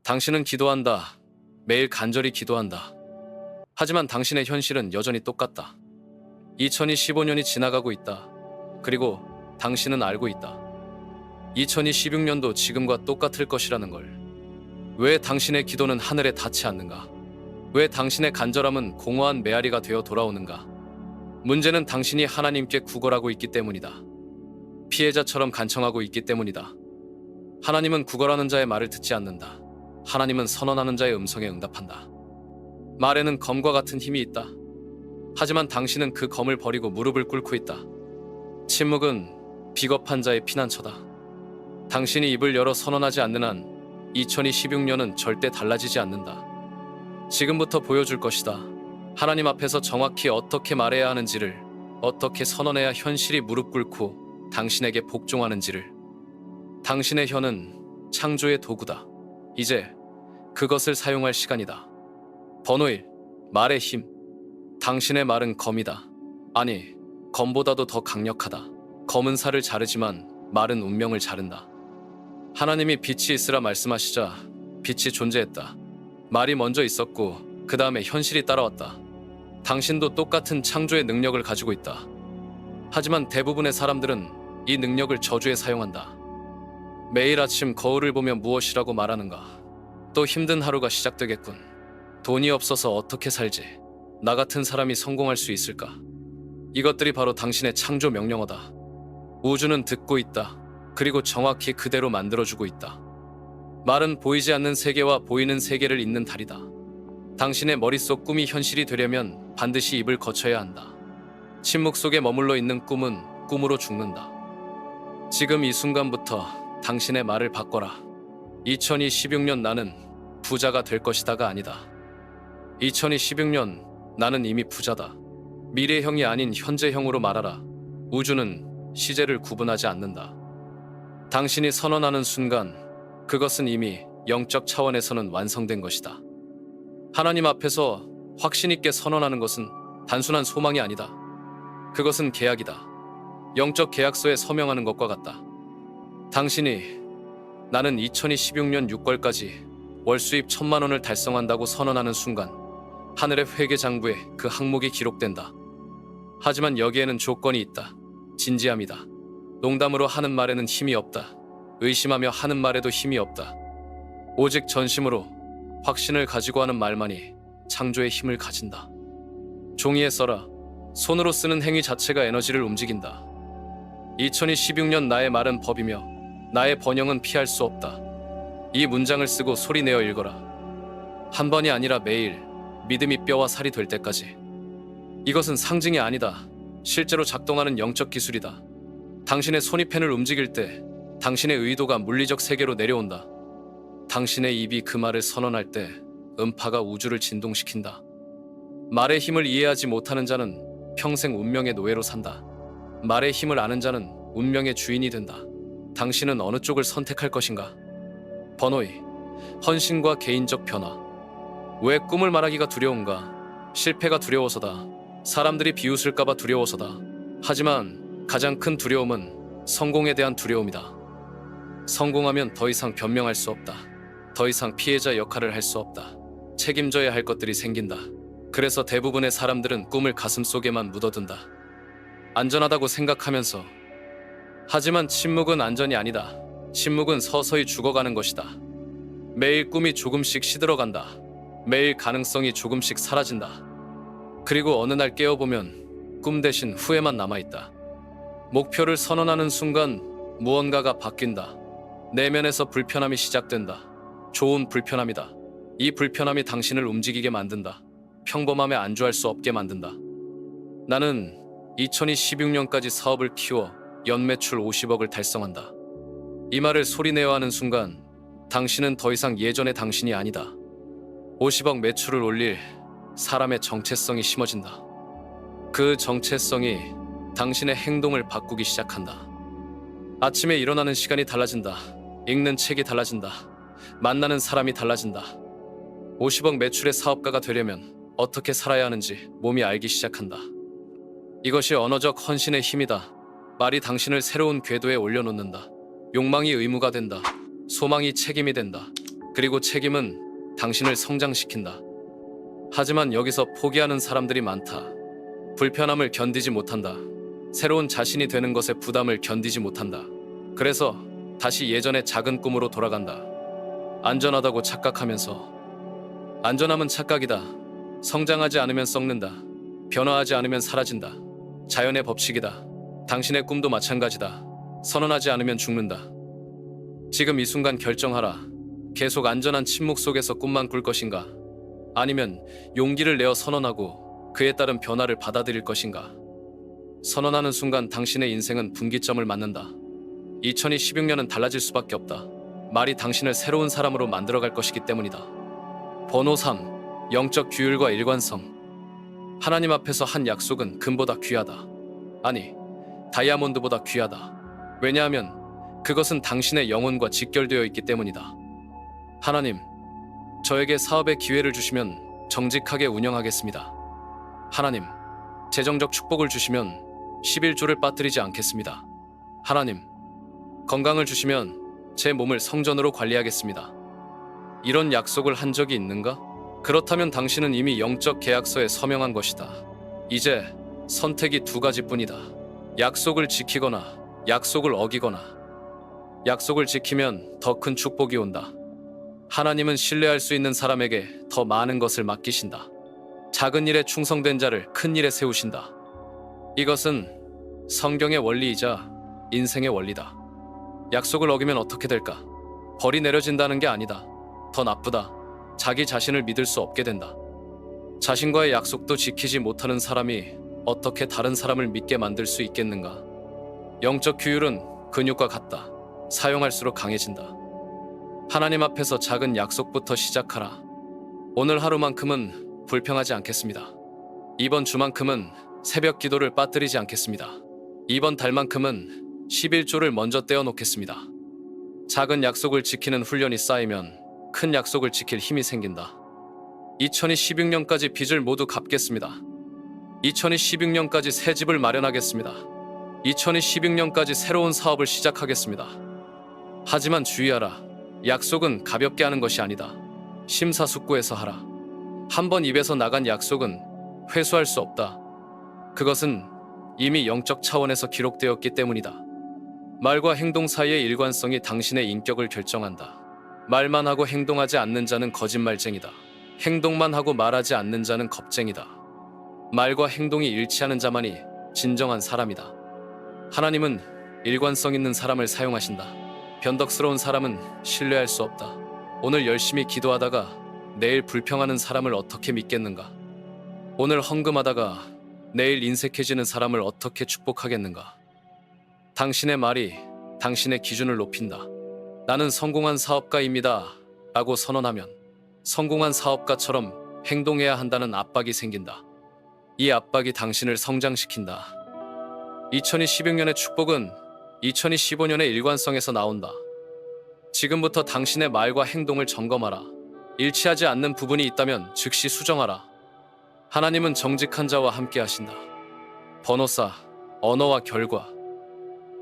당신은 기도한다. 매일 간절히 기도한다. 하지만 당신의 현실은 여전히 똑같다. 2025년이 지나가고 있다. 그리고 당신은 알고 있다. 2026년도 지금과 똑같을 것이라는 걸. 왜 당신의 기도는 하늘에 닿지 않는가? 왜 당신의 간절함은 공허한 메아리가 되어 돌아오는가? 문제는 당신이 하나님께 구걸하고 있기 때문이다. 피해자처럼 간청하고 있기 때문이다. 하나님은 구걸하는 자의 말을 듣지 않는다. 하나님은 선언하는 자의 음성에 응답한다. 말에는 검과 같은 힘이 있다. 하지만 당신은 그 검을 버리고 무릎을 꿇고 있다. 침묵은 비겁한 자의 피난처다. 당신이 입을 열어 선언하지 않는 한 2026년은 절대 달라지지 않는다. 지금부터 보여줄 것이다. 하나님 앞에서 정확히 어떻게 말해야 하는지를, 어떻게 선언해야 현실이 무릎 꿇고 당신에게 복종하는지를. 당신의 혀는 창조의 도구다. 이제 그것을 사용할 시간이다. 번호 1. 말의 힘. 당신의 말은 검이다. 아니, 검보다도 더 강력하다. 검은 살을 자르지만 말은 운명을 자른다. 하나님이 빛이 있으라 말씀하시자 빛이 존재했다. 말이 먼저 있었고 그 다음에 현실이 따라왔다. 당신도 똑같은 창조의 능력을 가지고 있다. 하지만 대부분의 사람들은 이 능력을 저주에 사용한다. 매일 아침 거울을 보며 무엇이라고 말하는가? 또 힘든 하루가 시작되겠군. 돈이 없어서 어떻게 살지? 나 같은 사람이 성공할 수 있을까? 이것들이 바로 당신의 창조 명령어다. 우주는 듣고 있다. 그리고 정확히 그대로 만들어주고 있다. 말은 보이지 않는 세계와 보이는 세계를 잇는 달이다. 당신의 머릿속 꿈이 현실이 되려면 반드시 입을 거쳐야 한다. 침묵 속에 머물러 있는 꿈은 꿈으로 죽는다. 지금 이 순간부터 당신의 말을 바꿔라. 2026년 나는 부자가 될 것이다가 아니다. 2026년 나는 이미 부자다. 미래형이 아닌 현재형으로 말하라. 우주는 시제를 구분하지 않는다. 당신이 선언하는 순간 그것은 이미 영적 차원에서는 완성된 것이다. 하나님 앞에서 확신 있게 선언하는 것은 단순한 소망이 아니다. 그것은 계약이다. 영적 계약서에 서명하는 것과 같다. 당신이 나는 2026년 6월까지 월 수입 1,000만 원을 달성한다고 선언하는 순간 하늘의 회계 장부에 그 항목이 기록된다. 하지만 여기에는 조건이 있다. 진지함이다. 농담으로 하는 말에는 힘이 없다. 의심하며 하는 말에도 힘이 없다. 오직 전심으로 확신을 가지고 하는 말만이 창조의 힘을 가진다. 종이에 써라. 손으로 쓰는 행위 자체가 에너지를 움직인다. 2026년 나의 말은 법이며 나의 번영은 피할 수 없다. 이 문장을 쓰고 소리내어 읽어라. 한 번이 아니라 매일 믿음이 뼈와 살이 될 때까지. 이것은 상징이 아니다. 실제로 작동하는 영적 기술이다. 당신의 손이 펜을 움직일 때 당신의 의도가 물리적 세계로 내려온다. 당신의 입이 그 말을 선언할 때 음파가 우주를 진동시킨다. 말의 힘을 이해하지 못하는 자는 평생 운명의 노예로 산다. 말의 힘을 아는 자는 운명의 주인이 된다. 당신은 어느 쪽을 선택할 것인가? 번호 2. 헌신과 개인적 변화. 왜 꿈을 말하기가 두려운가? 실패가 두려워서다. 사람들이 비웃을까봐 두려워서다. 하지만 가장 큰 두려움은 성공에 대한 두려움이다. 성공하면 더 이상 변명할 수 없다. 더 이상 피해자 역할을 할 수 없다. 책임져야 할 것들이 생긴다. 그래서 대부분의 사람들은 꿈을 가슴속에만 묻어둔다. 안전하다고 생각하면서. 하지만 침묵은 안전이 아니다. 침묵은 서서히 죽어가는 것이다. 매일 꿈이 조금씩 시들어간다. 매일 가능성이 조금씩 사라진다. 그리고 어느 날 깨어보면 꿈 대신 후회만 남아있다. 목표를 선언하는 순간 무언가가 바뀐다. 내면에서 불편함이 시작된다. 좋은 불편함이다. 이 불편함이 당신을 움직이게 만든다. 평범함에 안주할 수 없게 만든다. 나는 2026년까지 사업을 키워 연매출 50억을 달성한다. 이 말을 소리내어 하는 순간 당신은 더 이상 예전의 당신이 아니다. 50억 매출을 올릴 사람의 정체성이 심어진다. 그 정체성이 당신의 행동을 바꾸기 시작한다. 아침에 일어나는 시간이 달라진다. 읽는 책이 달라진다. 만나는 사람이 달라진다. 50억 매출의 사업가가 되려면 어떻게 살아야 하는지 몸이 알기 시작한다. 이것이 언어적 헌신의 힘이다. 말이 당신을 새로운 궤도에 올려놓는다. 욕망이 의무가 된다. 소망이 책임이 된다. 그리고 책임은 당신을 성장시킨다. 하지만 여기서 포기하는 사람들이 많다. 불편함을 견디지 못한다. 새로운 자신이 되는 것에 부담을 견디지 못한다. 그래서 다시 예전의 작은 꿈으로 돌아간다. 안전하다고 착각하면서. 안전함은 착각이다. 성장하지 않으면 썩는다. 변화하지 않으면 사라진다. 자연의 법칙이다. 당신의 꿈도 마찬가지다. 선언하지 않으면 죽는다. 지금 이 순간 결정하라. 계속 안전한 침묵 속에서 꿈만 꿀 것인가? 아니면 용기를 내어 선언하고 그에 따른 변화를 받아들일 것인가? 선언하는 순간 당신의 인생은 분기점을 맞는다. 2016년은 달라질 수밖에 없다. 말이 당신을 새로운 사람으로 만들어갈 것이기 때문이다. 번호 3. 영적 규율과 일관성. 하나님 앞에서 한 약속은 금보다 귀하다. 아니, 다이아몬드보다 귀하다. 왜냐하면 그것은 당신의 영혼과 직결되어 있기 때문이다. 하나님, 저에게 사업의 기회를 주시면 정직하게 운영하겠습니다. 하나님, 재정적 축복을 주시면 11조를 빠뜨리지 않겠습니다. 하나님, 건강을 주시면 제 몸을 성전으로 관리하겠습니다. 이런 약속을 한 적이 있는가? 그렇다면 당신은 이미 영적 계약서에 서명한 것이다. 이제 선택이 두 가지뿐이다. 약속을 지키거나 약속을 어기거나. 약속을 지키면 더 큰 축복이 온다. 하나님은 신뢰할 수 있는 사람에게 더 많은 것을 맡기신다. 작은 일에 충성된 자를 큰 일에 세우신다. 이것은 성경의 원리이자 인생의 원리다. 약속을 어기면 어떻게 될까? 벌이 내려진다는 게 아니다. 더 나쁘다. 자기 자신을 믿을 수 없게 된다. 자신과의 약속도 지키지 못하는 사람이 어떻게 다른 사람을 믿게 만들 수 있겠는가? 영적 규율은 근육과 같다. 사용할수록 강해진다. 하나님 앞에서 작은 약속부터 시작하라. 오늘 하루만큼은 불평하지 않겠습니다. 이번 주만큼은 새벽 기도를 빠뜨리지 않겠습니다. 이번 달만큼은 11조를 먼저 떼어놓겠습니다. 작은 약속을 지키는 훈련이 쌓이면 큰 약속을 지킬 힘이 생긴다. 2016년까지 빚을 모두 갚겠습니다. 2016년까지 새 집을 마련하겠습니다. 2016년까지 새로운 사업을 시작하겠습니다. 하지만 주의하라. 약속은 가볍게 하는 것이 아니다. 심사숙고해서 하라. 한 번 입에서 나간 약속은 회수할 수 없다. 그것은 이미 영적 차원에서 기록되었기 때문이다. 말과 행동 사이의 일관성이 당신의 인격을 결정한다. 말만 하고 행동하지 않는 자는 거짓말쟁이다. 행동만 하고 말하지 않는 자는 겁쟁이다. 말과 행동이 일치하는 자만이 진정한 사람이다. 하나님은 일관성 있는 사람을 사용하신다. 변덕스러운 사람은 신뢰할 수 없다. 오늘 열심히 기도하다가 내일 불평하는 사람을 어떻게 믿겠는가? 오늘 헌금하다가 내일 인색해지는 사람을 어떻게 축복하겠는가? 당신의 말이 당신의 기준을 높인다. 나는 성공한 사업가입니다 라고 선언하면 성공한 사업가처럼 행동해야 한다는 압박이 생긴다. 이 압박이 당신을 성장시킨다. 2016년의 축복은 2015년의 일관성에서 나온다. 지금부터 당신의 말과 행동을 점검하라. 일치하지 않는 부분이 있다면 즉시 수정하라. 하나님은 정직한 자와 함께 하신다. 번호 4. 언어와 결과.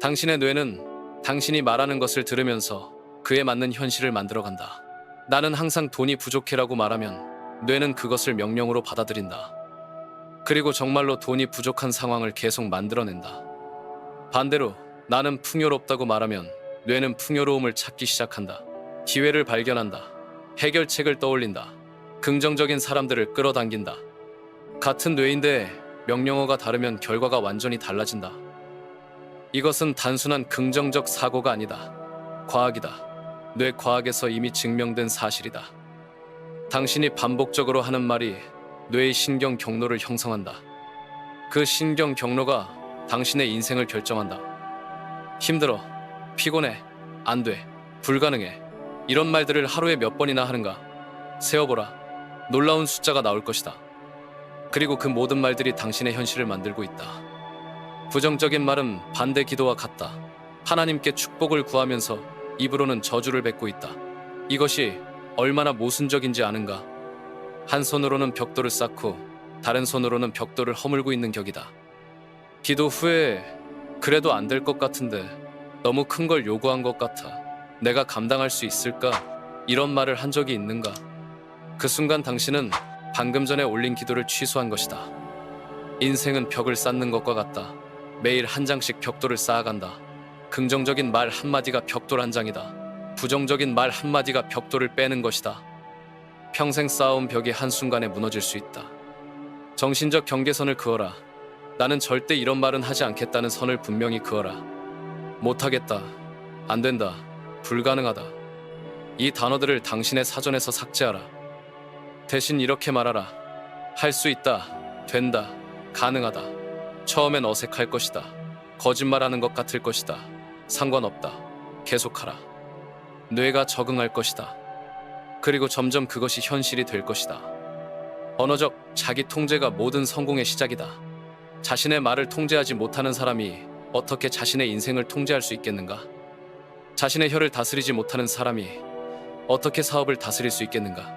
당신의 뇌는 당신이 말하는 것을 들으면서 그에 맞는 현실을 만들어간다. 나는 항상 돈이 부족해라고 말하면 뇌는 그것을 명령으로 받아들인다. 그리고 정말로 돈이 부족한 상황을 계속 만들어낸다. 반대로 나는 풍요롭다고 말하면 뇌는 풍요로움을 찾기 시작한다. 기회를 발견한다. 해결책을 떠올린다. 긍정적인 사람들을 끌어당긴다. 같은 뇌인데 명령어가 다르면 결과가 완전히 달라진다. 이것은 단순한 긍정적 사고가 아니다. 과학이다. 뇌과학에서 이미 증명된 사실이다. 당신이 반복적으로 하는 말이 뇌의 신경 경로를 형성한다. 그 신경 경로가 당신의 인생을 결정한다. 힘들어, 피곤해, 안 돼, 불가능해. 이런 말들을 하루에 몇 번이나 하는가? 세어보라. 놀라운 숫자가 나올 것이다. 그리고 그 모든 말들이 당신의 현실을 만들고 있다. 부정적인 말은 반대 기도와 같다. 하나님께 축복을 구하면서 입으로는 저주를 뱉고 있다. 이것이 얼마나 모순적인지 아는가? 한 손으로는 벽돌을 쌓고 다른 손으로는 벽돌을 허물고 있는 격이다. 기도 후에 그래도 안 될 것 같은데 너무 큰 걸 요구한 것 같아. 내가 감당할 수 있을까? 이런 말을 한 적이 있는가? 그 순간 당신은 방금 전에 올린 기도를 취소한 것이다. 인생은 벽을 쌓는 것과 같다. 매일 한 장씩 벽돌을 쌓아간다. 긍정적인 말 한마디가 벽돌 한 장이다. 부정적인 말 한마디가 벽돌을 빼는 것이다. 평생 쌓아온 벽이 한순간에 무너질 수 있다. 정신적 경계선을 그어라. 나는 절대 이런 말은 하지 않겠다는 선을 분명히 그어라. 못하겠다, 안 된다, 불가능하다. 이 단어들을 당신의 사전에서 삭제하라. 대신 이렇게 말하라. 할 수 있다, 된다, 가능하다. 처음엔 어색할 것이다. 거짓말하는 것 같을 것이다. 상관없다. 계속하라. 뇌가 적응할 것이다. 그리고 점점 그것이 현실이 될 것이다. 언어적 자기 통제가 모든 성공의 시작이다. 자신의 말을 통제하지 못하는 사람이 어떻게 자신의 인생을 통제할 수 있겠는가? 자신의 혀를 다스리지 못하는 사람이 어떻게 사업을 다스릴 수 있겠는가?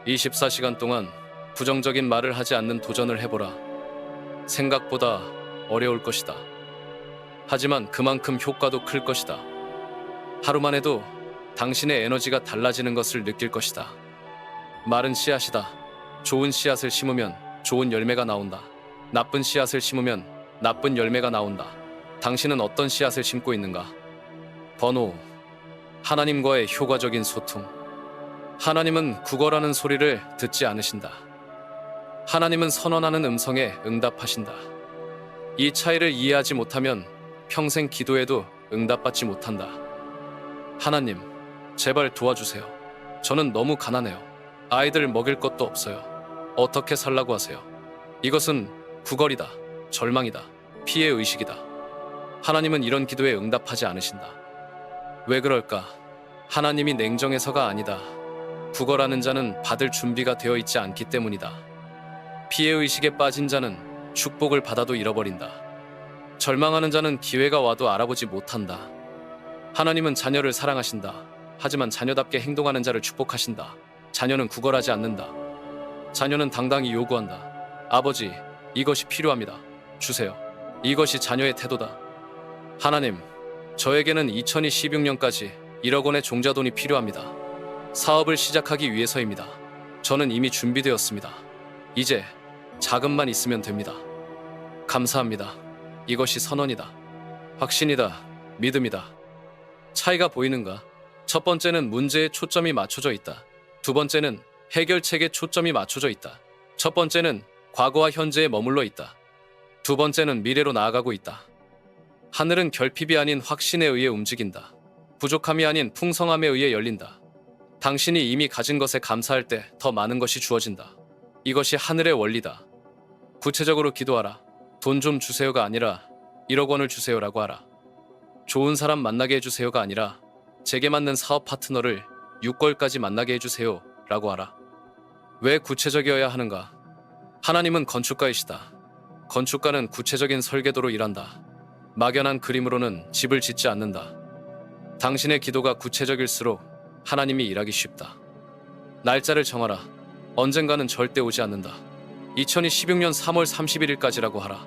24시간 동안 부정적인 말을 하지 않는 도전을 해보라. 생각보다 어려울 것이다. 하지만 그만큼 효과도 클 것이다. 하루만 해도 당신의 에너지가 달라지는 것을 느낄 것이다. 말은 씨앗이다. 좋은 씨앗을 심으면 좋은 열매가 나온다. 나쁜 씨앗을 심으면 나쁜 열매가 나온다. 당신은 어떤 씨앗을 심고 있는가? 번호, 하나님과의 효과적인 소통. 하나님은 국어라는 소리를 듣지 않으신다. 하나님은 선언하는 음성에 응답하신다. 이 차이를 이해하지 못하면 평생 기도해도 응답받지 못한다. 하나님, 제발 도와주세요. 저는 너무 가난해요. 아이들 먹일 것도 없어요. 어떻게 살라고 하세요? 이것은 구걸이다. 절망이다. 피해의식이다. 하나님은 이런 기도에 응답하지 않으신다. 왜 그럴까? 하나님이 냉정해서가 아니다. 구걸하는 자는 받을 준비가 되어 있지 않기 때문이다. 피해의식에 빠진 자는 축복을 받아도 잃어버린다. 절망하는 자는 기회가 와도 알아보지 못한다. 하나님은 자녀를 사랑하신다. 하지만 자녀답게 행동하는 자를 축복하신다. 자녀는 구걸하지 않는다. 자녀는 당당히 요구한다. 아버지, 이것이 필요합니다. 주세요. 이것이 자녀의 태도다. 하나님, 저에게는 2026년까지 1억 원의 종자돈이 필요합니다. 사업을 시작하기 위해서입니다. 저는 이미 준비되었습니다. 이제 자금만 있으면 됩니다. 감사합니다. 이것이 선언이다. 확신이다. 믿음이다. 차이가 보이는가? 첫 번째는 문제에 초점이 맞춰져 있다. 두 번째는 해결책에 초점이 맞춰져 있다. 첫 번째는 과거와 현재에 머물러 있다. 두 번째는 미래로 나아가고 있다. 하늘은 결핍이 아닌 확신에 의해 움직인다. 부족함이 아닌 풍성함에 의해 열린다. 당신이 이미 가진 것에 감사할 때 더 많은 것이 주어진다. 이것이 하늘의 원리다. 구체적으로 기도하라. 돈 좀 주세요가 아니라 1억 원을 주세요라고 하라. 좋은 사람 만나게 해주세요가 아니라 제게 맞는 사업 파트너를 6개월까지 만나게 해주세요 라고 하라. 왜 구체적이어야 하는가? 하나님은 건축가이시다. 건축가는 구체적인 설계도로 일한다. 막연한 그림으로는 집을 짓지 않는다. 당신의 기도가 구체적일수록 하나님이 일하기 쉽다. 날짜를 정하라. 언젠가는 절대 오지 않는다. 2026년 3월 31일까지라고 하라.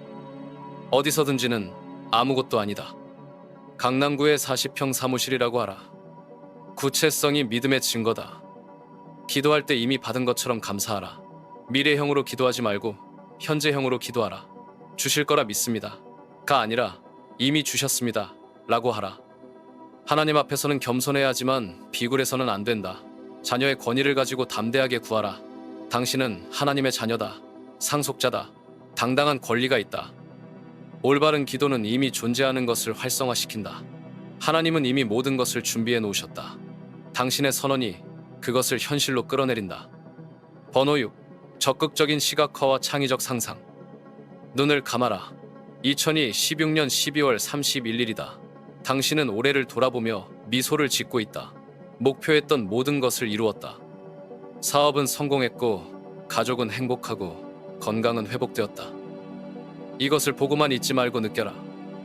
어디서든지는 아무것도 아니다. 강남구의 40평 사무실이라고 하라. 구체성이 믿음의 증거다. 기도할 때 이미 받은 것처럼 감사하라. 미래형으로 기도하지 말고 현재형으로 기도하라. 주실 거라 믿습니다. 가 아니라 이미 주셨습니다. 라고 하라. 하나님 앞에서는 겸손해야 하지만 비굴해서는 안 된다. 자녀의 권위를 가지고 담대하게 구하라. 당신은 하나님의 자녀다. 상속자다. 당당한 권리가 있다. 올바른 기도는 이미 존재하는 것을 활성화시킨다. 하나님은 이미 모든 것을 준비해 놓으셨다. 당신의 선언이 그것을 현실로 끌어내린다. 번호 6. 적극적인 시각화와 창의적 상상. 눈을 감아라. 2016년 12월 31일이다. 당신은 올해를 돌아보며 미소를 짓고 있다. 목표했던 모든 것을 이루었다. 사업은 성공했고, 가족은 행복하고, 건강은 회복되었다. 이것을 보고만 있지 말고 느껴라.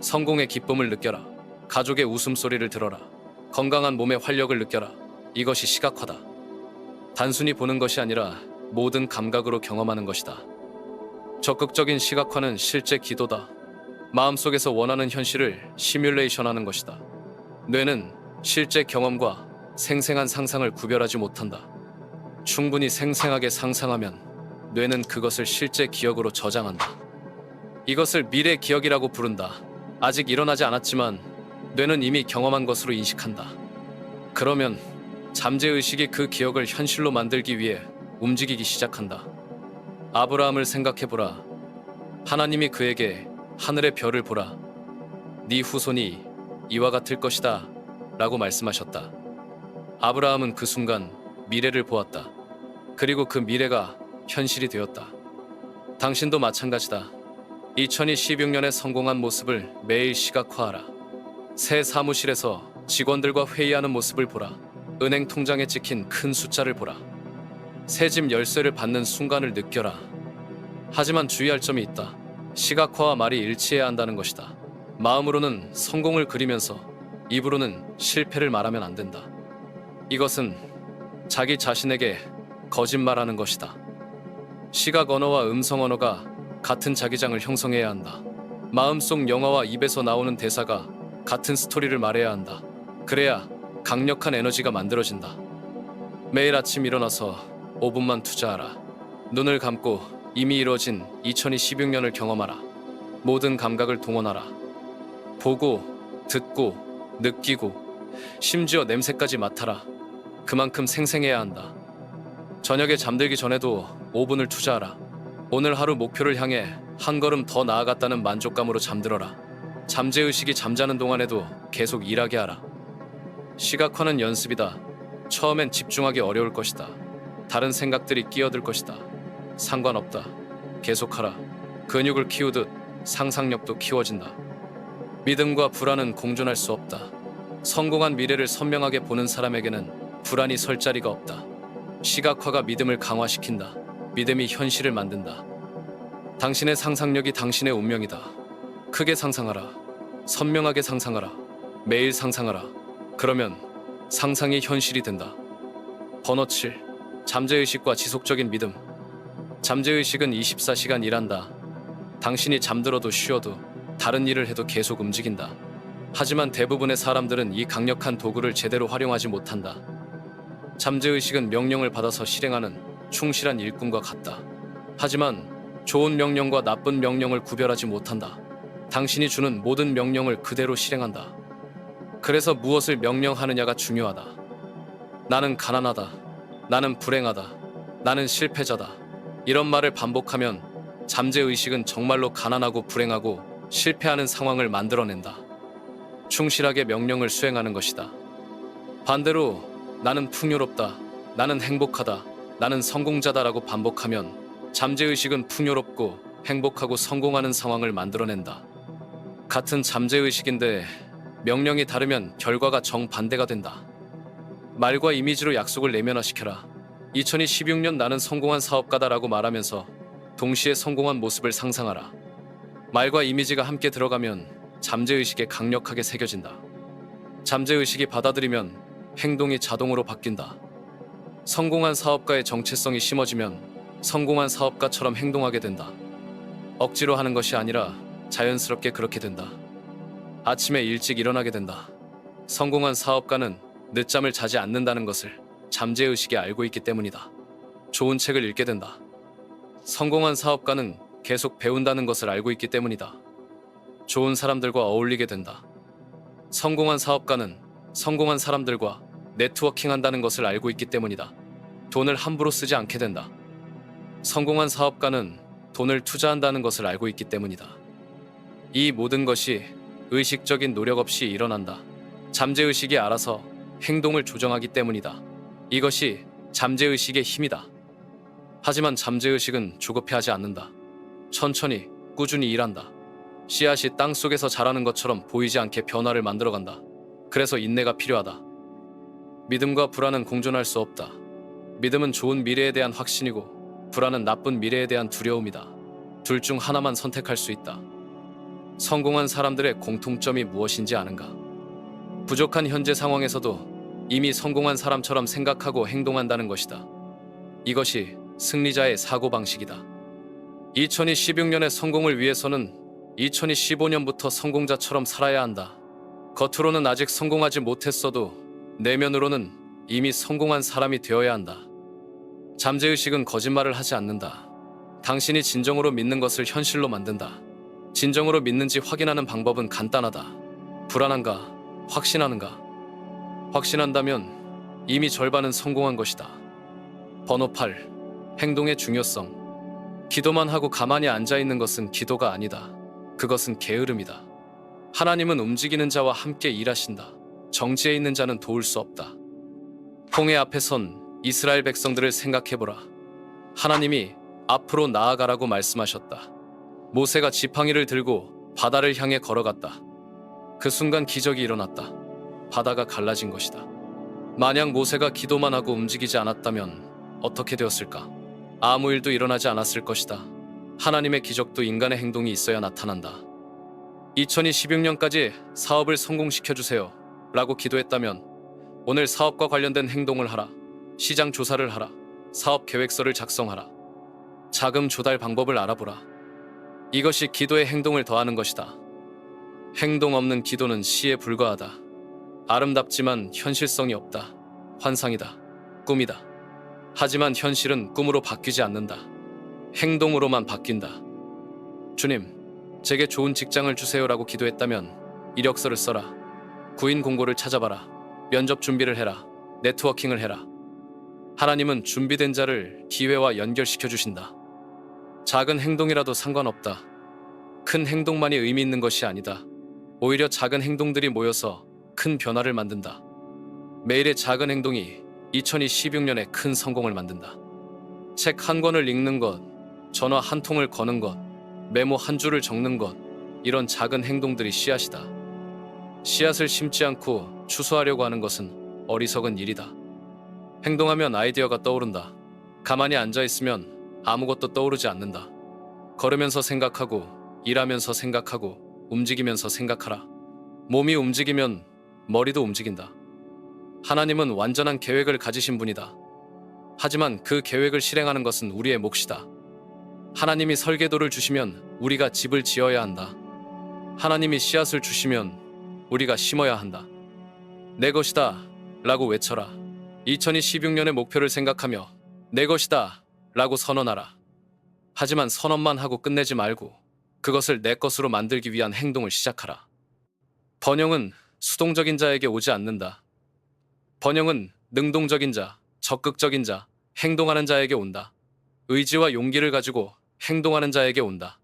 성공의 기쁨을 느껴라. 가족의 웃음소리를 들어라. 건강한 몸의 활력을 느껴라. 이것이 시각화다. 단순히 보는 것이 아니라 모든 감각으로 경험하는 것이다. 적극적인 시각화는 실제 기도다. 마음속에서 원하는 현실을 시뮬레이션하는 것이다. 뇌는 실제 경험과 생생한 상상을 구별하지 못한다. 충분히 생생하게 상상하면 뇌는 그것을 실제 기억으로 저장한다. 이것을 미래 기억이라고 부른다. 아직 일어나지 않았지만 뇌는 이미 경험한 것으로 인식한다. 그러면 잠재의식이 그 기억을 현실로 만들기 위해 움직이기 시작한다. 아브라함을 생각해보라. 하나님이 그에게 하늘의 별을 보라. 네 후손이 이와 같을 것이다 라고 말씀하셨다. 아브라함은 그 순간 미래를 보았다. 그리고 그 미래가 현실이 되었다. 당신도 마찬가지다. 2026년에 성공한 모습을 매일 시각화하라. 새 사무실에서 직원들과 회의하는 모습을 보라. 은행 통장에 찍힌 큰 숫자를 보라. 새 집 열쇠를 받는 순간을 느껴라. 하지만 주의할 점이 있다. 시각화와 말이 일치해야 한다는 것이다. 마음으로는 성공을 그리면서 입으로는 실패를 말하면 안 된다. 이것은 자기 자신에게 거짓말하는 것이다. 시각 언어와 음성 언어가 같은 자기장을 형성해야 한다. 마음속 영화와 입에서 나오는 대사가 같은 스토리를 말해야 한다. 그래야 강력한 에너지가 만들어진다. 매일 아침 일어나서 5분만 투자하라. 눈을 감고 이미 이루어진 2026년을 경험하라. 모든 감각을 동원하라. 보고, 듣고, 느끼고, 심지어 냄새까지 맡아라. 그만큼 생생해야 한다. 저녁에 잠들기 전에도 5분을 투자하라. 오늘 하루 목표를 향해 한 걸음 더 나아갔다는 만족감으로 잠들어라. 잠재의식이 잠자는 동안에도 계속 일하게 하라. 시각화는 연습이다. 처음엔 집중하기 어려울 것이다. 다른 생각들이 끼어들 것이다. 상관없다. 계속하라. 근육을 키우듯 상상력도 키워진다. 믿음과 불안은 공존할 수 없다. 성공한 미래를 선명하게 보는 사람에게는 불안이 설 자리가 없다. 시각화가 믿음을 강화시킨다. 믿음이 현실을 만든다. 당신의 상상력이 당신의 운명이다. 크게 상상하라. 선명하게 상상하라. 매일 상상하라. 그러면 상상이 현실이 된다. 번호 7. 잠재의식과 지속적인 믿음. 잠재의식은 24시간 일한다. 당신이 잠들어도 쉬어도 다른 일을 해도 계속 움직인다. 하지만 대부분의 사람들은 이 강력한 도구를 제대로 활용하지 못한다. 잠재의식은 명령을 받아서 실행하는 충실한 일꾼과 같다. 하지만 좋은 명령과 나쁜 명령을 구별하지 못한다. 당신이 주는 모든 명령을 그대로 실행한다. 그래서 무엇을 명령하느냐가 중요하다. 나는 가난하다. 나는 불행하다. 나는 실패자다. 이런 말을 반복하면 잠재의식은 정말로 가난하고 불행하고 실패하는 상황을 만들어낸다. 충실하게 명령을 수행하는 것이다. 반대로 나는 풍요롭다. 나는 행복하다. 나는 성공자다라고 반복하면 잠재의식은 풍요롭고 행복하고 성공하는 상황을 만들어낸다. 같은 잠재의식인데 명령이 다르면 결과가 정반대가 된다. 말과 이미지로 약속을 내면화시켜라. 2026년 나는 성공한 사업가다라고 말하면서 동시에 성공한 모습을 상상하라. 말과 이미지가 함께 들어가면 잠재의식에 강력하게 새겨진다. 잠재의식이 받아들이면 행동이 자동으로 바뀐다. 성공한 사업가의 정체성이 심어지면 성공한 사업가처럼 행동하게 된다. 억지로 하는 것이 아니라 자연스럽게 그렇게 된다. 아침에 일찍 일어나게 된다. 성공한 사업가는 늦잠을 자지 않는다는 것을 잠재의식이 알고 있기 때문이다. 좋은 책을 읽게 된다. 성공한 사업가는 계속 배운다는 것을 알고 있기 때문이다. 좋은 사람들과 어울리게 된다. 성공한 사업가는 성공한 사람들과 네트워킹한다는 것을 알고 있기 때문이다. 돈을 함부로 쓰지 않게 된다. 성공한 사업가는 돈을 투자한다는 것을 알고 있기 때문이다. 이 모든 것이 의식적인 노력 없이 일어난다. 잠재의식이 알아서 행동을 조정하기 때문이다. 이것이 잠재의식의 힘이다. 하지만 잠재의식은 조급해하지 않는다. 천천히 꾸준히 일한다. 씨앗이 땅속에서 자라는 것처럼 보이지 않게 변화를 만들어간다. 그래서 인내가 필요하다. 믿음과 불안은 공존할 수 없다. 믿음은 좋은 미래에 대한 확신이고 불안은 나쁜 미래에 대한 두려움이다. 둘 중 하나만 선택할 수 있다. 성공한 사람들의 공통점이 무엇인지 아는가? 부족한 현재 상황에서도 이미 성공한 사람처럼 생각하고 행동한다는 것이다. 이것이 승리자의 사고방식이다. 2026년의 성공을 위해서는 2015년부터 성공자처럼 살아야 한다. 겉으로는 아직 성공하지 못했어도 내면으로는 이미 성공한 사람이 되어야 한다. 잠재의식은 거짓말을 하지 않는다. 당신이 진정으로 믿는 것을 현실로 만든다. 진정으로 믿는지 확인하는 방법은 간단하다. 불안한가? 확신하는가? 확신한다면 이미 절반은 성공한 것이다. 번호 8. 행동의 중요성. 기도만 하고 가만히 앉아있는 것은 기도가 아니다. 그것은 게으름이다. 하나님은 움직이는 자와 함께 일하신다. 정지해 있는 자는 도울 수 없다. 홍해 앞에 선 이스라엘 백성들을 생각해보라. 하나님이 앞으로 나아가라고 말씀하셨다. 모세가 지팡이를 들고 바다를 향해 걸어갔다. 그 순간 기적이 일어났다. 바다가 갈라진 것이다. 만약 모세가 기도만 하고 움직이지 않았다면 어떻게 되었을까? 아무 일도 일어나지 않았을 것이다. 하나님의 기적도 인간의 행동이 있어야 나타난다. 2026년까지 사업을 성공시켜주세요 라고 기도했다면 오늘 사업과 관련된 행동을 하라. 시장 조사를 하라. 사업 계획서를 작성하라. 자금 조달 방법을 알아보라. 이것이 기도의 행동을 더하는 것이다. 행동 없는 기도는 시에 불과하다. 아름답지만 현실성이 없다. 환상이다. 꿈이다. 하지만 현실은 꿈으로 바뀌지 않는다. 행동으로만 바뀐다. 주님, 제게 좋은 직장을 주세요라고 기도했다면 이력서를 써라. 구인 공고를 찾아봐라. 면접 준비를 해라. 네트워킹을 해라. 하나님은 준비된 자를 기회와 연결시켜 주신다. 작은 행동이라도 상관없다. 큰 행동만이 의미 있는 것이 아니다. 오히려 작은 행동들이 모여서 큰 변화를 만든다. 매일의 작은 행동이 2026년에 큰 성공을 만든다. 책 한 권을 읽는 것, 전화 한 통을 거는 것, 메모 한 줄을 적는 것, 이런 작은 행동들이 씨앗이다. 씨앗을 심지 않고 추수하려고 하는 것은 어리석은 일이다. 행동하면 아이디어가 떠오른다. 가만히 앉아있으면 아무것도 떠오르지 않는다. 걸으면서 생각하고, 일하면서 생각하고, 움직이면서 생각하라. 몸이 움직이면 머리도 움직인다. 하나님은 완전한 계획을 가지신 분이다. 하지만 그 계획을 실행하는 것은 우리의 몫이다. 하나님이 설계도를 주시면 우리가 집을 지어야 한다. 하나님이 씨앗을 주시면 우리가 심어야 한다. 내 것이다 라고 외쳐라. 2026년의 목표를 생각하며 내 것이다 라고 선언하라. 하지만 선언만 하고 끝내지 말고 그것을 내 것으로 만들기 위한 행동을 시작하라. 번영은 수동적인 자에게 오지 않는다. 번영은 능동적인 자, 적극적인 자, 행동하는 자에게 온다. 의지와 용기를 가지고 행동하는 자에게 온다.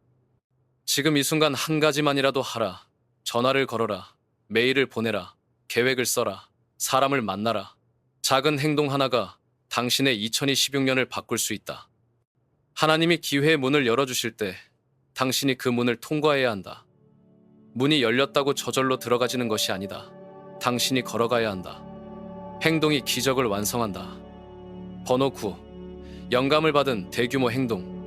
지금 이 순간 한 가지만이라도 하라. 전화를 걸어라. 메일을 보내라. 계획을 써라. 사람을 만나라. 작은 행동 하나가 당신의 2026년을 바꿀 수 있다. 하나님이 기회의 문을 열어주실 때 당신이 그 문을 통과해야 한다. 문이 열렸다고 저절로 들어가지는 것이 아니다. 당신이 걸어가야 한다. 행동이 기적을 완성한다. 번호 9. 영감을 받은 대규모 행동.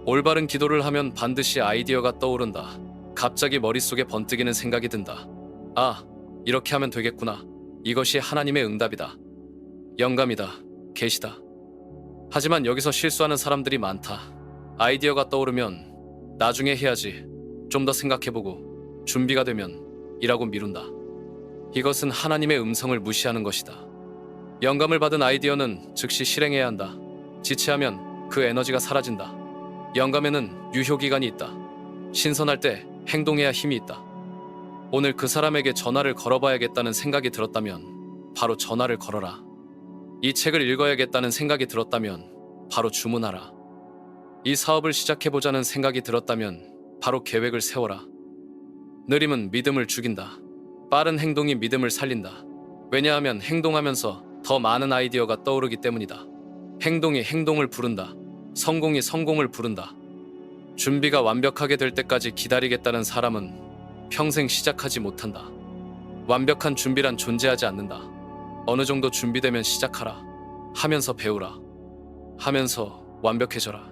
올바른 기도를 하면 반드시 아이디어가 떠오른다. 갑자기 머릿속에 번뜩이는 생각이 든다. 아, 이렇게 하면 되겠구나. 이것이 하나님의 응답이다. 영감이다. 계시다. 하지만 여기서 실수하는 사람들이 많다. 아이디어가 떠오르면 나중에 해야지. 좀 더 생각해보고 준비가 되면 이라고 미룬다. 이것은 하나님의 음성을 무시하는 것이다. 영감을 받은 아이디어는 즉시 실행해야 한다. 지체하면 그 에너지가 사라진다. 영감에는 유효기간이 있다. 신선할 때 행동해야 힘이 있다. 오늘 그 사람에게 전화를 걸어봐야겠다는 생각이 들었다면 바로 전화를 걸어라. 이 책을 읽어야겠다는 생각이 들었다면 바로 주문하라. 이 사업을 시작해보자는 생각이 들었다면 바로 계획을 세워라. 느림은 믿음을 죽인다. 빠른 행동이 믿음을 살린다. 왜냐하면 행동하면서 더 많은 아이디어가 떠오르기 때문이다. 행동이 행동을 부른다. 성공이 성공을 부른다. 준비가 완벽하게 될 때까지 기다리겠다는 사람은 평생 시작하지 못한다. 완벽한 준비란 존재하지 않는다. 어느 정도 준비되면 시작하라. 하면서 배우라. 하면서 완벽해져라.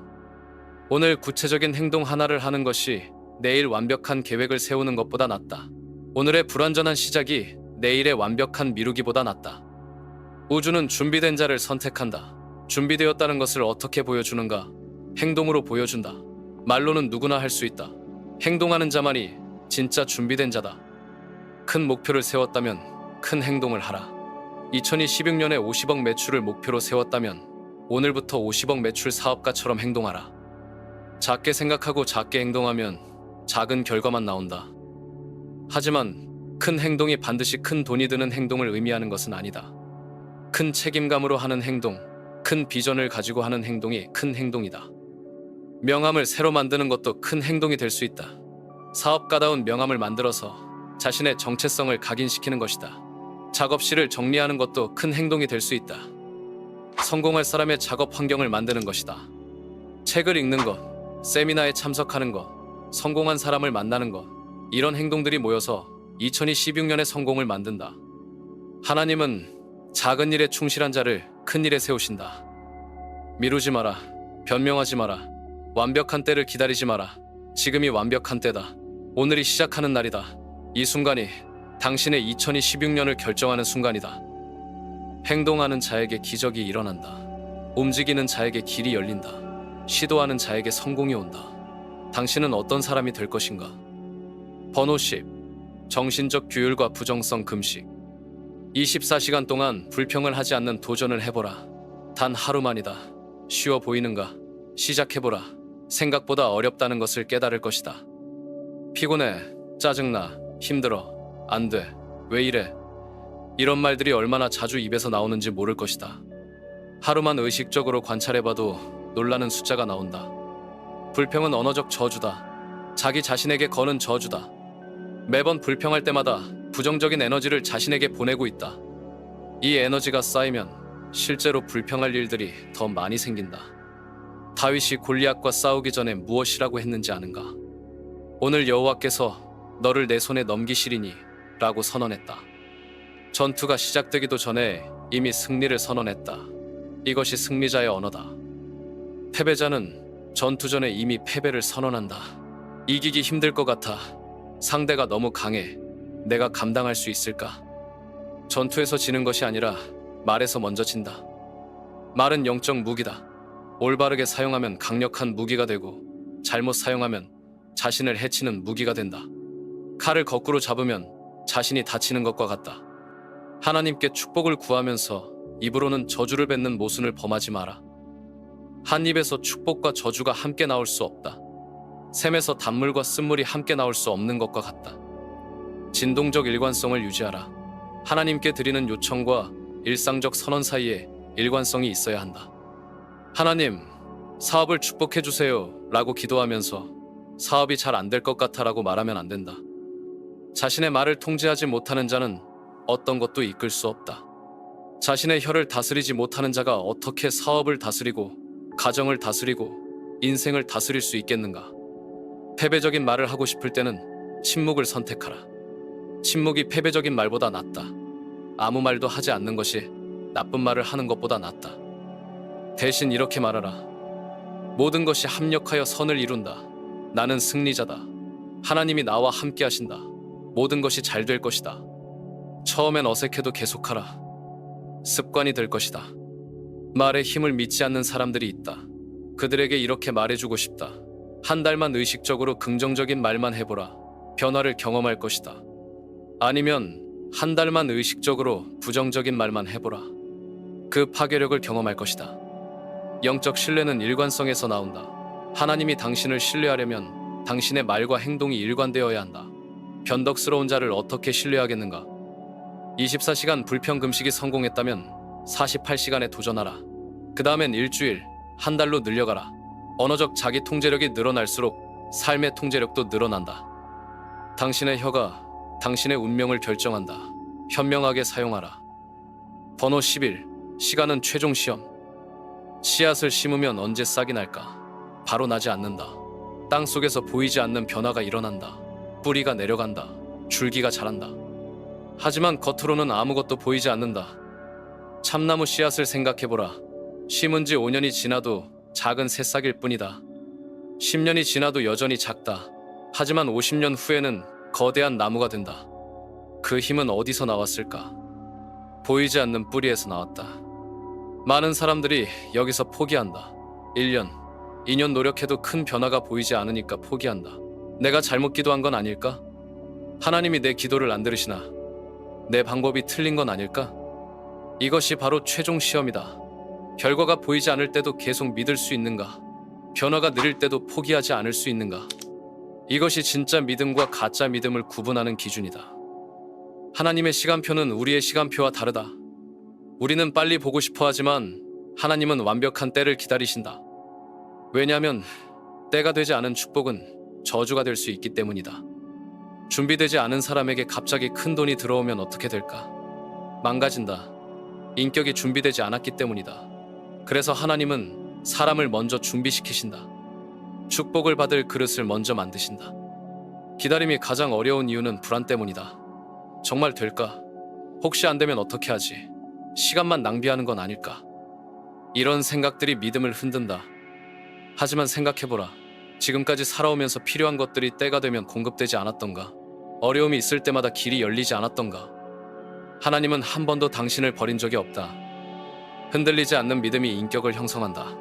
오늘 구체적인 행동 하나를 하는 것이 내일 완벽한 계획을 세우는 것보다 낫다. 오늘의 불완전한 시작이 내일의 완벽한 미루기보다 낫다. 우주는 준비된 자를 선택한다. 준비되었다는 것을 어떻게 보여주는가? 행동으로 보여준다. 말로는 누구나 할 수 있다. 행동하는 자만이 진짜 준비된 자다. 큰 목표를 세웠다면 큰 행동을 하라. 2016년에 50억 매출을 목표로 세웠다면 오늘부터 50억 매출 사업가처럼 행동하라. 작게 생각하고 작게 행동하면 작은 결과만 나온다. 하지만 큰 행동이 반드시 큰 돈이 드는 행동을 의미하는 것은 아니다. 큰 책임감으로 하는 행동, 큰 비전을 가지고 하는 행동이 큰 행동이다. 명함을 새로 만드는 것도 큰 행동이 될 수 있다. 사업가다운 명함을 만들어서 자신의 정체성을 각인시키는 것이다. 작업실을 정리하는 것도 큰 행동이 될 수 있다. 성공할 사람의 작업 환경을 만드는 것이다. 책을 읽는 것, 세미나에 참석하는 것, 성공한 사람을 만나는 것, 이런 행동들이 모여서 2016년의 성공을 만든다. 하나님은 작은 일에 충실한 자를 큰 일에 세우신다. 미루지 마라. 변명하지 마라. 완벽한 때를 기다리지 마라. 지금이 완벽한 때다. 오늘이 시작하는 날이다. 이 순간이 당신의 2016년을 결정하는 순간이다. 행동하는 자에게 기적이 일어난다. 움직이는 자에게 길이 열린다. 시도하는 자에게 성공이 온다. 당신은 어떤 사람이 될 것인가? 번호 10. 정신적 규율과 부정성 금식. 24시간 동안 불평을 하지 않는 도전을 해보라. 단 하루만이다. 쉬워 보이는가? 시작해보라. 생각보다 어렵다는 것을 깨달을 것이다. 피곤해, 짜증나, 힘들어, 안 돼, 왜 이래? 이런 말들이 얼마나 자주 입에서 나오는지 모를 것이다. 하루만 의식적으로 관찰해봐도 놀라는 숫자가 나온다. 불평은 언어적 저주다. 자기 자신에게 거는 저주다. 매번 불평할 때마다 부정적인 에너지를 자신에게 보내고 있다. 이 에너지가 쌓이면 실제로 불평할 일들이 더 많이 생긴다. 다윗이 골리앗과 싸우기 전에 무엇이라고 했는지 아는가? 오늘 여호와께서 너를 내 손에 넘기시리니 라고 선언했다. 전투가 시작되기도 전에 이미 승리를 선언했다. 이것이 승리자의 언어다. 패배자는 전투 전에 이미 패배를 선언한다. 이기기 힘들 것 같아. 상대가 너무 강해. 내가 감당할 수 있을까? 전투에서 지는 것이 아니라 말에서 먼저 진다. 말은 영적 무기다. 올바르게 사용하면 강력한 무기가 되고 잘못 사용하면 자신을 해치는 무기가 된다. 칼을 거꾸로 잡으면 자신이 다치는 것과 같다. 하나님께 축복을 구하면서 입으로는 저주를 뱉는 모순을 범하지 마라. 한 입에서 축복과 저주가 함께 나올 수 없다. 샘에서 단물과 쓴물이 함께 나올 수 없는 것과 같다. 진동적 일관성을 유지하라. 하나님께 드리는 요청과 일상적 선언 사이에 일관성이 있어야 한다. 하나님, 사업을 축복해 주세요 라고 기도하면서 사업이 잘 안 될 것 같아 라고 말하면 안 된다. 자신의 말을 통제하지 못하는 자는 어떤 것도 이끌 수 없다. 자신의 혀를 다스리지 못하는 자가 어떻게 사업을 다스리고 가정을 다스리고 인생을 다스릴 수 있겠는가? 패배적인 말을 하고 싶을 때는 침묵을 선택하라. 침묵이 패배적인 말보다 낫다. 아무 말도 하지 않는 것이 나쁜 말을 하는 것보다 낫다. 대신 이렇게 말하라. 모든 것이 합력하여 선을 이룬다. 나는 승리자다. 하나님이 나와 함께 하신다. 모든 것이 잘 될 것이다. 처음엔 어색해도 계속하라. 습관이 될 것이다. 말에 힘을 믿지 않는 사람들이 있다. 그들에게 이렇게 말해주고 싶다. 한 달만 의식적으로 긍정적인 말만 해보라. 변화를 경험할 것이다. 아니면 한 달만 의식적으로 부정적인 말만 해보라. 그 파괴력을 경험할 것이다. 영적 신뢰는 일관성에서 나온다. 하나님이 당신을 신뢰하려면 당신의 말과 행동이 일관되어야 한다. 변덕스러운 자를 어떻게 신뢰하겠는가? 24시간 불평 금식이 성공했다면 48시간에 도전하라. 그 다음엔 일주일, 한 달로 늘려가라. 언어적 자기 통제력이 늘어날수록 삶의 통제력도 늘어난다. 당신의 혀가 당신의 운명을 결정한다. 현명하게 사용하라. 번호 11. 시간은 최종 시험. 씨앗을 심으면 언제 싹이 날까? 바로 나지 않는다. 땅 속에서 보이지 않는 변화가 일어난다. 뿌리가 내려간다. 줄기가 자란다. 하지만 겉으로는 아무것도 보이지 않는다. 참나무 씨앗을 생각해보라. 심은 지 5년이 지나도 작은 새싹일 뿐이다. 10년이 지나도 여전히 작다. 하지만 50년 후에는 거대한 나무가 된다. 그 힘은 어디서 나왔을까? 보이지 않는 뿌리에서 나왔다. 많은 사람들이 여기서 포기한다. 1년, 2년 노력해도 큰 변화가 보이지 않으니까 포기한다. 내가 잘못 기도한 건 아닐까? 하나님이 내 기도를 안 들으시나? 내 방법이 틀린 건 아닐까? 이것이 바로 최종 시험이다. 결과가 보이지 않을 때도 계속 믿을 수 있는가? 변화가 느릴 때도 포기하지 않을 수 있는가? 이것이 진짜 믿음과 가짜 믿음을 구분하는 기준이다. 하나님의 시간표는 우리의 시간표와 다르다. 우리는 빨리 보고 싶어 하지만 하나님은 완벽한 때를 기다리신다. 왜냐하면 때가 되지 않은 축복은 저주가 될 수 있기 때문이다. 준비되지 않은 사람에게 갑자기 큰 돈이 들어오면 어떻게 될까? 망가진다. 인격이 준비되지 않았기 때문이다. 그래서 하나님은 사람을 먼저 준비시키신다. 축복을 받을 그릇을 먼저 만드신다. 기다림이 가장 어려운 이유는 불안 때문이다. 정말 될까? 혹시 안 되면 어떻게 하지? 시간만 낭비하는 건 아닐까? 이런 생각들이 믿음을 흔든다. 하지만 생각해보라. 지금까지 살아오면서 필요한 것들이 때가 되면 공급되지 않았던가? 어려움이 있을 때마다 길이 열리지 않았던가? 하나님은 한 번도 당신을 버린 적이 없다. 흔들리지 않는 믿음이 인격을 형성한다.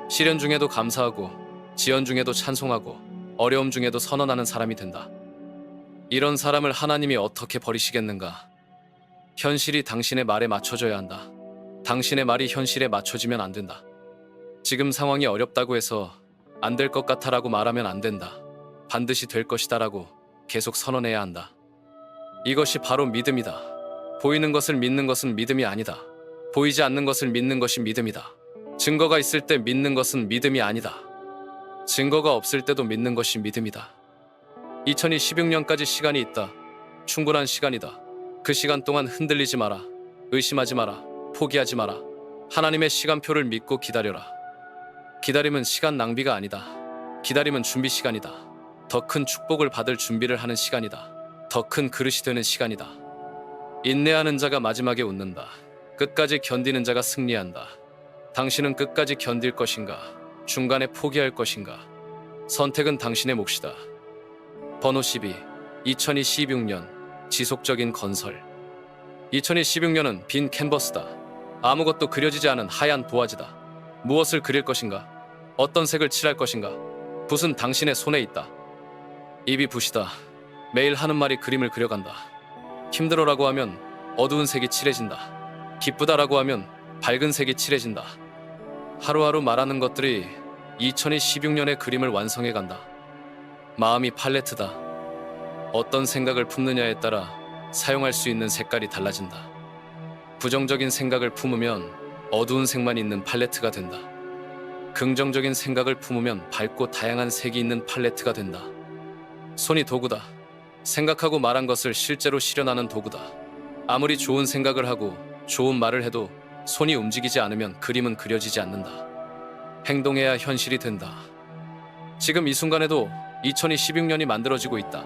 시련 중에도 감사하고, 지연 중에도 찬송하고, 어려움 중에도 선언하는 사람이 된다. 이런 사람을 하나님이 어떻게 버리시겠는가? 현실이 당신의 말에 맞춰져야 한다. 당신의 말이 현실에 맞춰지면 안 된다. 지금 상황이 어렵다고 해서 안 될 것 같아라고 말하면 안 된다. 반드시 될 것이다라고 계속 선언해야 한다. 이것이 바로 믿음이다. 보이는 것을 믿는 것은 믿음이 아니다. 보이지 않는 것을 믿는 것이 믿음이다. 증거가 있을 때 믿는 것은 믿음이 아니다. 증거가 없을 때도 믿는 것이 믿음이다. 2026년까지 시간이 있다. 충분한 시간이다. 그 시간 동안 흔들리지 마라. 의심하지 마라. 포기하지 마라. 하나님의 시간표를 믿고 기다려라. 기다림은 시간 낭비가 아니다. 기다림은 준비 시간이다. 더 큰 축복을 받을 준비를 하는 시간이다. 더 큰 그릇이 되는 시간이다. 인내하는 자가 마지막에 웃는다. 끝까지 견디는 자가 승리한다. 당신은 끝까지 견딜 것인가? 중간에 포기할 것인가? 선택은 당신의 몫이다. 번호 12. 2026년 지속적인 건설. 2026년은 빈 캔버스다. 아무것도 그려지지 않은 하얀 도화지다. 무엇을 그릴 것인가? 어떤 색을 칠할 것인가? 붓은 당신의 손에 있다. 입이 붓이다. 매일 하는 말이 그림을 그려간다. 힘들어라고 하면 어두운 색이 칠해진다. 기쁘다라고 하면 밝은 색이 칠해진다. 하루하루 말하는 것들이 2026년의 그림을 완성해간다. 마음이 팔레트다. 어떤 생각을 품느냐에 따라 사용할 수 있는 색깔이 달라진다. 부정적인 생각을 품으면 어두운 색만 있는 팔레트가 된다. 긍정적인 생각을 품으면 밝고 다양한 색이 있는 팔레트가 된다. 손이 도구다. 생각하고 말한 것을 실제로 실현하는 도구다. 아무리 좋은 생각을 하고 좋은 말을 해도 손이 움직이지 않으면 그림은 그려지지 않는다. 행동해야 현실이 된다. 지금 이 순간에도 2026년이 만들어지고 있다.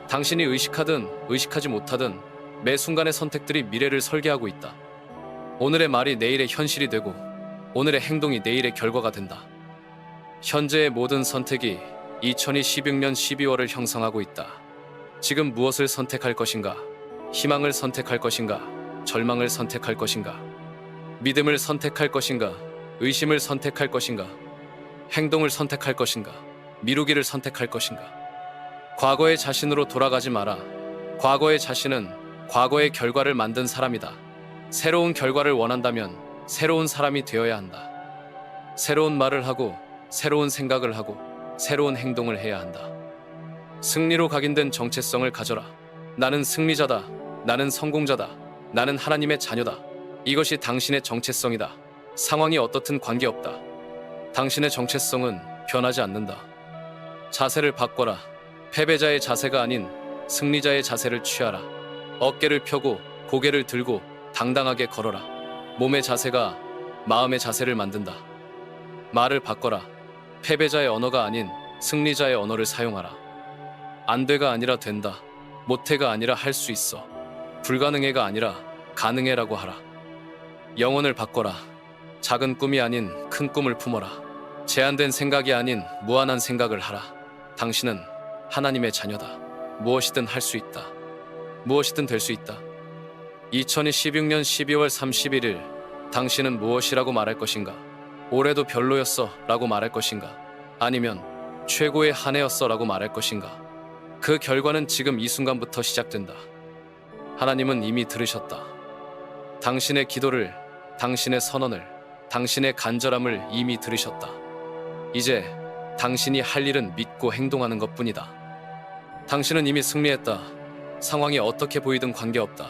당신이 의식하든 의식하지 못하든 매 순간의 선택들이 미래를 설계하고 있다. 오늘의 말이 내일의 현실이 되고 오늘의 행동이 내일의 결과가 된다. 현재의 모든 선택이 2026년 12월을 형성하고 있다. 지금 무엇을 선택할 것인가? 희망을 선택할 것인가? 절망을 선택할 것인가? 믿음을 선택할 것인가? 의심을 선택할 것인가? 행동을 선택할 것인가? 미루기를 선택할 것인가? 과거의 자신으로 돌아가지 마라. 과거의 자신은 과거의 결과를 만든 사람이다. 새로운 결과를 원한다면 새로운 사람이 되어야 한다. 새로운 말을 하고 새로운 생각을 하고 새로운 행동을 해야 한다. 승리로 각인된 정체성을 가져라. 나는 승리자다. 나는 성공자다. 나는 하나님의 자녀다. 이것이 당신의 정체성이다. 상황이 어떻든 관계없다. 당신의 정체성은 변하지 않는다. 자세를 바꿔라. 패배자의 자세가 아닌 승리자의 자세를 취하라. 어깨를 펴고 고개를 들고 당당하게 걸어라. 몸의 자세가 마음의 자세를 만든다. 말을 바꿔라. 패배자의 언어가 아닌 승리자의 언어를 사용하라. 안 돼가 아니라 된다. 못해가 아니라 할 수 있어. 불가능해가 아니라 가능해라고 하라. 영혼을 바꿔라. 작은 꿈이 아닌 큰 꿈을 품어라. 제한된 생각이 아닌 무한한 생각을 하라. 당신은 하나님의 자녀다. 무엇이든 할 수 있다. 무엇이든 될 수 있다. 2016년 12월 31일 당신은 무엇이라고 말할 것인가? 올해도 별로였어 라고 말할 것인가? 아니면 최고의 한 해였어 라고 말할 것인가? 그 결과는 지금 이 순간부터 시작된다. 하나님은 이미 들으셨다. 당신의 기도를, 당신의 선언을, 당신의 간절함을 이미 들으셨다. 이제 당신이 할 일은 믿고 행동하는 것뿐이다. 당신은 이미 승리했다. 상황이 어떻게 보이든 관계없다.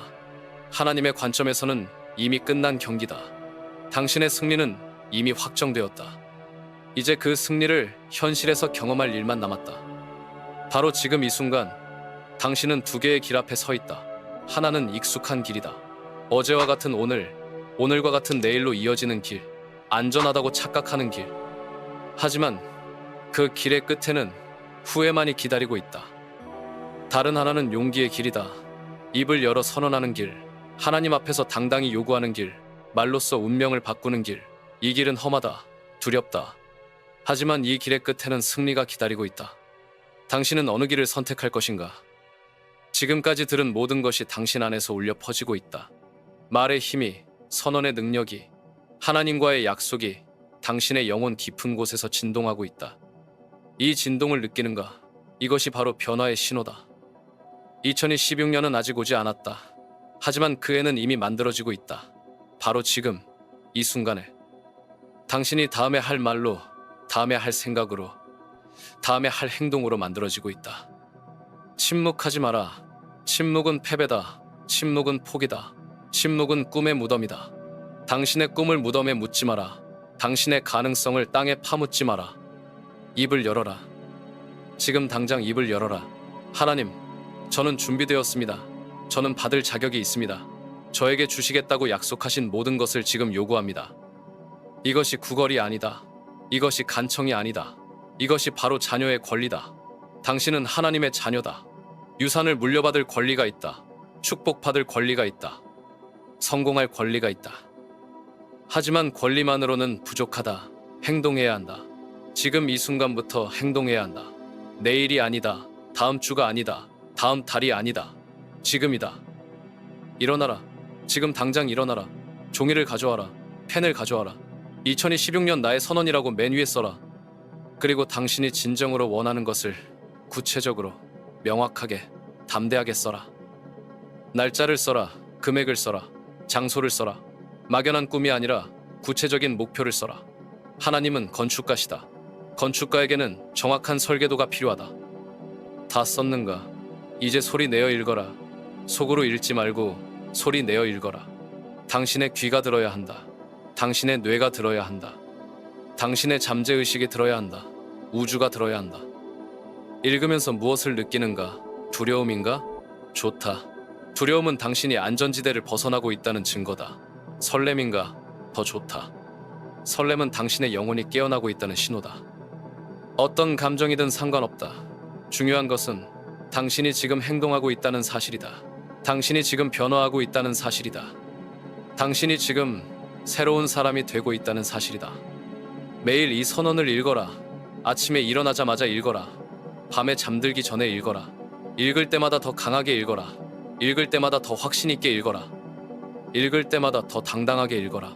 하나님의 관점에서는 이미 끝난 경기다. 당신의 승리는 이미 확정되었다. 이제 그 승리를 현실에서 경험할 일만 남았다. 바로 지금 이 순간 당신은 두 개의 길 앞에 서 있다. 하나는 익숙한 길이다. 어제와 같은 오늘, 오늘과 같은 내일로 이어지는 길, 안전하다고 착각하는 길. 하지만 그 길의 끝에는 후회만이 기다리고 있다. 다른 하나는 용기의 길이다. 입을 열어 선언하는 길, 하나님 앞에서 당당히 요구하는 길, 말로써 운명을 바꾸는 길. 이 길은 험하다, 두렵다. 하지만 이 길의 끝에는 승리가 기다리고 있다. 당신은 어느 길을 선택할 것인가? 지금까지 들은 모든 것이 당신 안에서 울려 퍼지고 있다. 말의 힘이, 선언의 능력이, 하나님과의 약속이 당신의 영혼 깊은 곳에서 진동하고 있다. 이 진동을 느끼는가? 이것이 바로 변화의 신호다. 2016년은 아직 오지 않았다. 하지만 그 해는 이미 만들어지고 있다. 바로 지금, 이 순간에. 당신이 다음에 할 말로, 다음에 할 생각으로, 다음에 할 행동으로 만들어지고 있다. 침묵하지 마라. 침묵은 패배다. 침묵은 포기다. 침묵은 꿈의 무덤이다. 당신의 꿈을 무덤에 묻지 마라. 당신의 가능성을 땅에 파묻지 마라. 입을 열어라. 지금 당장 입을 열어라. 하나님, 저는 준비되었습니다. 저는 받을 자격이 있습니다. 저에게 주시겠다고 약속하신 모든 것을 지금 요구합니다. 이것이 구걸이 아니다. 이것이 간청이 아니다. 이것이 바로 자녀의 권리다. 당신은 하나님의 자녀다. 유산을 물려받을 권리가 있다. 축복받을 권리가 있다. 성공할 권리가 있다. 하지만 권리만으로는 부족하다. 행동해야 한다. 지금 이 순간부터 행동해야 한다. 내일이 아니다. 다음 주가 아니다. 다음 달이 아니다. 지금이다. 일어나라. 지금 당장 일어나라. 종이를 가져와라. 펜을 가져와라. 2016년 나의 선언이라고 맨 위에 써라. 그리고 당신이 진정으로 원하는 것을 구체적으로, 명확하게, 담대하게 써라. 날짜를 써라. 금액을 써라. 장소를 써라. 막연한 꿈이 아니라 구체적인 목표를 써라. 하나님은 건축가시다. 건축가에게는 정확한 설계도가 필요하다. 다 썼는가? 이제 소리 내어 읽어라. 속으로 읽지 말고 소리 내어 읽어라. 당신의 귀가 들어야 한다. 당신의 뇌가 들어야 한다. 당신의 잠재의식이 들어야 한다. 우주가 들어야 한다. 읽으면서 무엇을 느끼는가? 두려움인가? 좋다. 두려움은 당신이 안전지대를 벗어나고 있다는 증거다. 설렘인가? 더 좋다. 설렘은 당신의 영혼이 깨어나고 있다는 신호다. 어떤 감정이든 상관없다. 중요한 것은 당신이 지금 행동하고 있다는 사실이다. 당신이 지금 변화하고 있다는 사실이다. 당신이 지금 새로운 사람이 되고 있다는 사실이다. 매일 이 선언을 읽어라. 아침에 일어나자마자 읽어라. 밤에 잠들기 전에 읽어라. 읽을 때마다 더 강하게 읽어라. 읽을 때마다 더 확신 있게 읽어라. 읽을 때마다 더 당당하게 읽어라.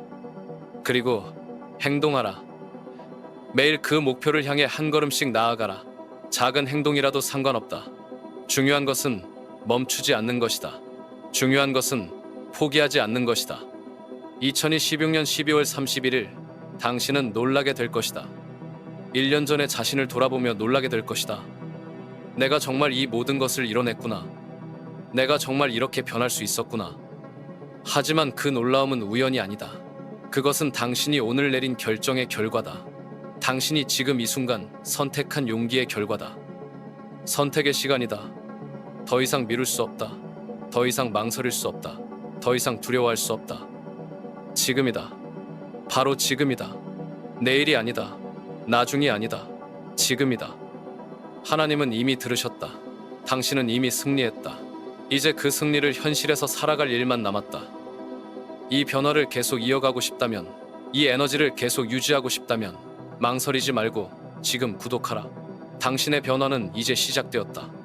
그리고 행동하라. 매일 그 목표를 향해 한 걸음씩 나아가라. 작은 행동이라도 상관없다. 중요한 것은 멈추지 않는 것이다. 중요한 것은 포기하지 않는 것이다. 2016년 12월 31일 당신은 놀라게 될 것이다. 1년 전에 자신을 돌아보며 놀라게 될 것이다. 내가 정말 이 모든 것을 이뤄냈구나. 내가 정말 이렇게 변할 수 있었구나. 하지만 그 놀라움은 우연이 아니다. 그것은 당신이 오늘 내린 결정의 결과다. 당신이 지금 이 순간 선택한 용기의 결과다. 선택의 시간이다. 더 이상 미룰 수 없다. 더 이상 망설일 수 없다. 더 이상 두려워할 수 없다. 지금이다. 바로 지금이다. 내일이 아니다. 나중이 아니다. 지금이다. 하나님은 이미 들으셨다. 당신은 이미 승리했다. 이제 그 승리를 현실에서 살아갈 일만 남았다. 이 변화를 계속 이어가고 싶다면, 이 에너지를 계속 유지하고 싶다면 망설이지 말고 지금 구독하라. 당신의 변화는 이제 시작되었다.